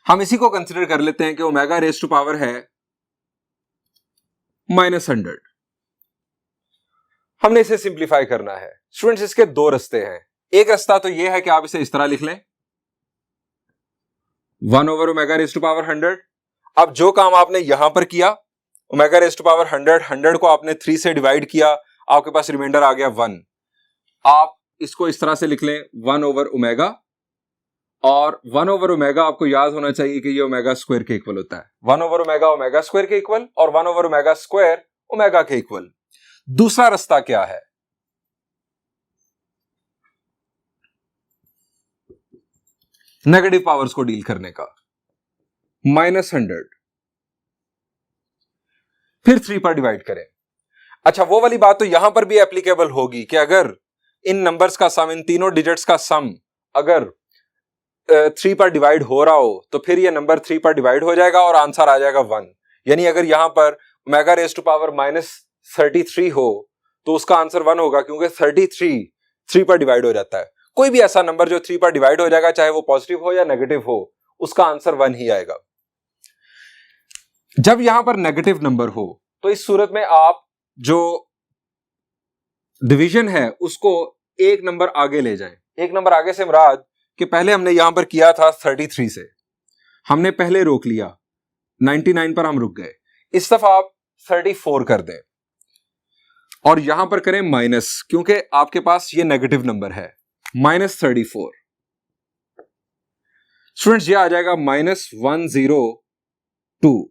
हम इसी को कंसीडर कर लेते हैं कि ओमेगा रेज टू पावर है -100। हमने इसे सिंप्लीफाई करना है। स्टूडेंट्स, इसके दो रास्ते हैं। एक रास्ता तो यह है कि आप इसे इस तरह लिख लें 1/ओमेगा रेज टू पावर 100। अब जो काम आपने यहां पर किया, ओमेगा रेज टू पावर 100 को आपने 3 से डिवाइड किया, आपके पास रिमाइंडर आ गया 1। आप इसको इस तरह से लिख लें 1/ओमेगा, और 1/ओमेगा आपको याद होना चाहिए कि ये ओमेगा स्क्वायर के इक्वल होता है। 1/ओमेगा ओमेगा स्क्वायर के इक्वल और 1/ओमेगा स्क्वायर ओमेगा के इक्वल। दूसरा रास्ता क्या है? नेगेटिव पावर्स को डील करने का। -100 फिर 3 पर डिवाइड करें। अच्छा, वो वाली बात तो यहां पर भी एप्लीकेबल होगी कि अगर इन नंबर्स का सम, इन तीनों डिजिट्स का सम अगर 3 पर डिवाइड हो रहा हो तो फिर ये नंबर 3 पर डिवाइड हो जाएगा और आंसर आ जाएगा 1। यानी अगर यहां पर ओमेगा रेज टू पावर -33 हो तो उसका आंसर 1 होगा, क्योंकि 33 3 पर डिवाइड हो जाता है। कोई भी ऐसा नंबर जो 3 पर डिवाइड हो जाएगा, चाहे वो पॉजिटिव हो या नेगेटिव हो, उसका आंसर 1 ही आएगा। जब यहां पर नेगेटिव नंबर हो तो इस सूरत में आप जो डिवीजन है उसको एक नंबर आगे ले जाएं। एक नंबर आगे से मुराद कि पहले हमने यहां पर किया था 33 से, हमने पहले रोक लिया, 99 पर हम रुक गए। इस दफा आप 34 कर दें और यहां पर करें माइनस, क्योंकि आपके पास ये नेगेटिव नंबर है। -34 स्टूडेंट्स, ये आ जाएगा -102।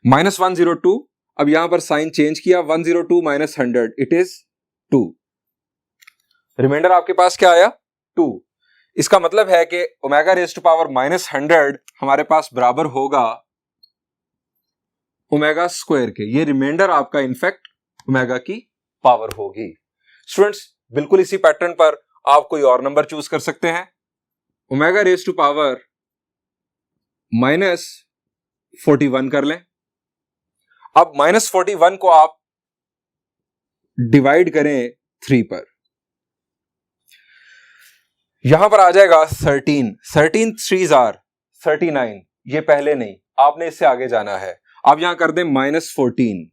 -102। अब यहां पर साइन चेंज किया, 102 - 100 इट इज 2। रिमाइंडर आपके पास क्या आया? 2। इसका मतलब है कि ओमेगा रेज टू पावर -100 हमारे पास बराबर होगा ओमेगा स्क्वायर के। ये रिमाइंडर आपका इनफैक्ट ओमेगा की पावर होगी। स्टूडेंट्स, बिल्कुल इसी पैटर्न पर आप कोई और नंबर चूज कर सकते हैं। ओमेगा रेज टू पावर -41 कर लें। अब -41 को आप डिवाइड करें 3 पर, यहां पर आ जाएगा 13। 13 3s are 39। ये पहले नहीं, आपने इससे आगे जाना है। आप यहां कर दें -14,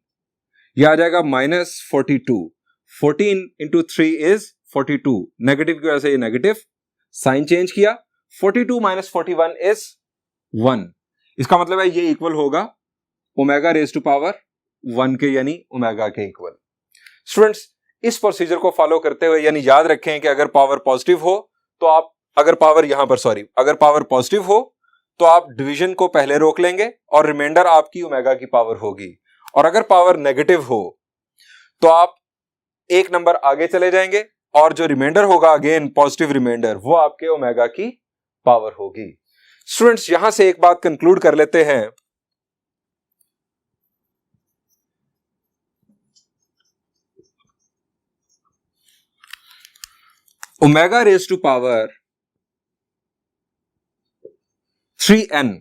यह आ जाएगा -42। 14 × 3 इज 42। नेगेटिव की वजह से ये नेगेटिव, साइन चेंज किया, 42 - 41 इज 1। इसका मतलब है ये इक्वल होगा ओमेगा रेज टू पावर 1 के, यानी ओमेगा के इक्वल। स्टूडेंट्स, इस प्रोसीजर को फॉलो करते हुए, यानी याद रखें कि अगर पावर पॉजिटिव हो तो आप, अगर पावर पॉजिटिव हो तो आप डिवीजन को पहले रोक लेंगे और रिमाइंडर आपकी ओमेगा की पावर होगी। और अगर पावर नेगेटिव हो तो आप एक नंबर आगे चले जाएंगे और जो रिमाइंडर होगा, अगेन पॉजिटिव रिमाइंडर, वो आपके ओमेगा की पावर होगी। स्टूडेंट्स, यहां से एक बात कंक्लूड कर लेते हैं, omega raise to power 3n।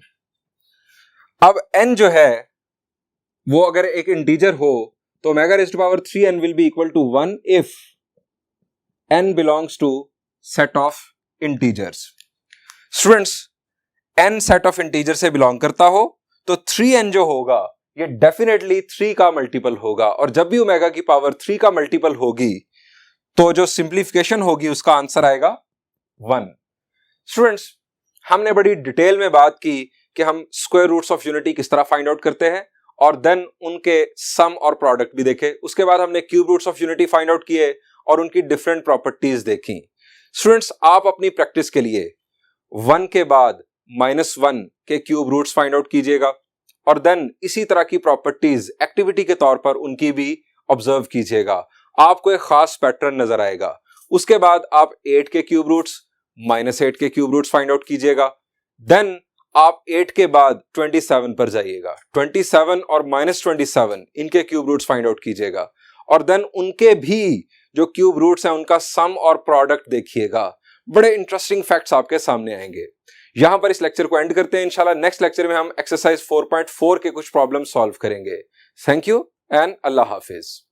अब n जो है वो अगर एक इंटीजर हो तो omega raise to power 3n will be equal to 1 if n belongs to set of integers. Students, n set of integer से बिलोंग करता हो तो 3n जो होगा ये डेफिनेटली 3 का मल्टीपल होगा, और जब भी ओमेगा की पावर 3 का मल्टीपल होगी तो जो सिंप्लीफिकेशन होगी उसका आंसर आएगा 1। स्टूडेंट्स, हमने बड़ी डिटेल में बात की कि हम स्क्वायर रूट्स ऑफ यूनिटी किस तरह फाइंड आउट करते हैं, और देन उनके सम और प्रोडक्ट भी देखे। उसके बाद हमने cube roots of unity find out किए और उनकी डिफरेंट प्रॉपर्टीज देखी। स्टूडेंट्स, आप अपनी प्रैक्टिस के लिए 1 के बाद -1 के क्यूब रूट्स फाइंड आउट कीजिएगा, और देन इसी तरह की प्रॉपर्टीज एक्टिविटी के तौर पर उनकी भी ऑब्जर्व कीजिएगा। आपको एक खास पैटर्न नजर आएगा। उसके बाद आप 8 के क्यूब रूट्स माइनस 8 के क्यूब रूट्स फाइंड आउट कीजिएगा। देन आप 8 के बाद 27 पर जाइएगा, 27 और माइनस 27 इनके क्यूब रूट्स फाइंड आउट कीजिएगा और देन उनके भी जो क्यूब रूट्स हैं उनका सम और प्रोडक्ट देखिएगा। बड़े इंटरेस्टिंग फैक्ट्स आपके सामने आएंगे। यहां पर इस लेक्चर को एंड करते हैं। इंशाल्लाह नेक्स्ट लेक्चर में हम एक्सरसाइज 4.4 के कुछ प्रॉब्लम सॉल्व करेंगे। Thank you and Allah Hafiz.